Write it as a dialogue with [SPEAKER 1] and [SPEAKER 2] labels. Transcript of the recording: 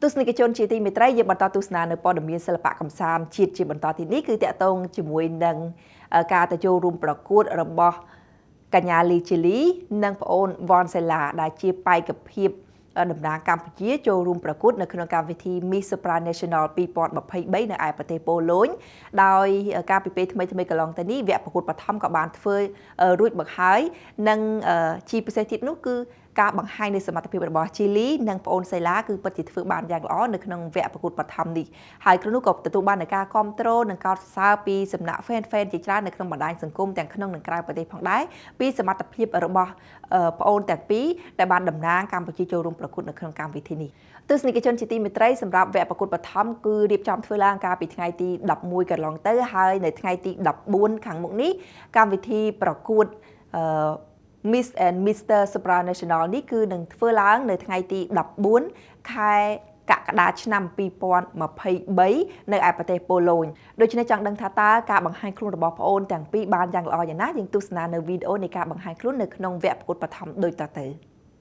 [SPEAKER 1] ទស្សនិកជនជាទីមេត្រីយើងបន្តទស្សនានៅព័ត៌មានសិល្បៈកម្សាន្តជាតិជាបន្តទីនេះគឺតាក់ទងជាមួយនឹងការទៅចូលរួមប្រកួតរបស់កញ្ញាលីជីលីនិងប្អូនវ៉ាន់សេឡាដែលជាបេក្ខភាពតំណាងកម្ពុជាចូលរួមប្រកួតនៅក្នុងកម្មវិធី Miss Supranational 2023នៅឯប្រទេសប៉ូឡូញដោយការពីពេលថ្មីកន្លងទៅនេះវគ្គប្រកួតបឋមក៏បានធ្វើរួចមកហើយនិងជាពិសេសទៀតនោះគឺការបង្ហាញនៃសមត្ថភាពរបស់ជីលីនិងប្អូនសេឡាគឺពិតជាធ្វើបានយ៉ាងល្អនៅក្នុងវគ្គប្រកួតបឋមនេះហើយគ្រូនោះក៏ទទួលបានការគាំទ្រនិងកោតសរសើរពីសំណាក់ fan ជាច្រើននៅក្នុងបណ្ដាញសង្គមទាំងក្នុងនិងក្រៅប្រទេសផងដែរពីសមត្ថភាពរបស់ប្អូនទាំងពីរដែលបានតំណាងកម្ពុជាចូលរួមប្រកួតនៅក្នុងកម្មវិធីនេះទស្សនិកជនជាទីមេត្រីសម្រាប់វគ្គប្រកួតបឋមគឺរៀបចំធ្វើឡើងកាលពីថ្ងៃទី11កន្លងទៅហើយនៅថ្ងៃទី14ខាងមុខនេះកម្មវិធីប្រកួតMiss and Mr Supranational នេះគឺនឹងធ្វើឡើងនៅថ្ងៃទី14ខែកក្កដាឆ្នាំ2023នៅឯប្រទេសប៉ូឡូញដូច្នេះចង់ដឹងថាតើការបង្ហាញខ្លួនរបស់ប្អូនទាំងពីរបានយ៉ាងល្អយ៉ាងណាយើងទស្សនានៅវីដេអូនៃការបង្ហាញខ្លួននៅក្នុងវគ្គប្រកួតបឋមដូចតទៅ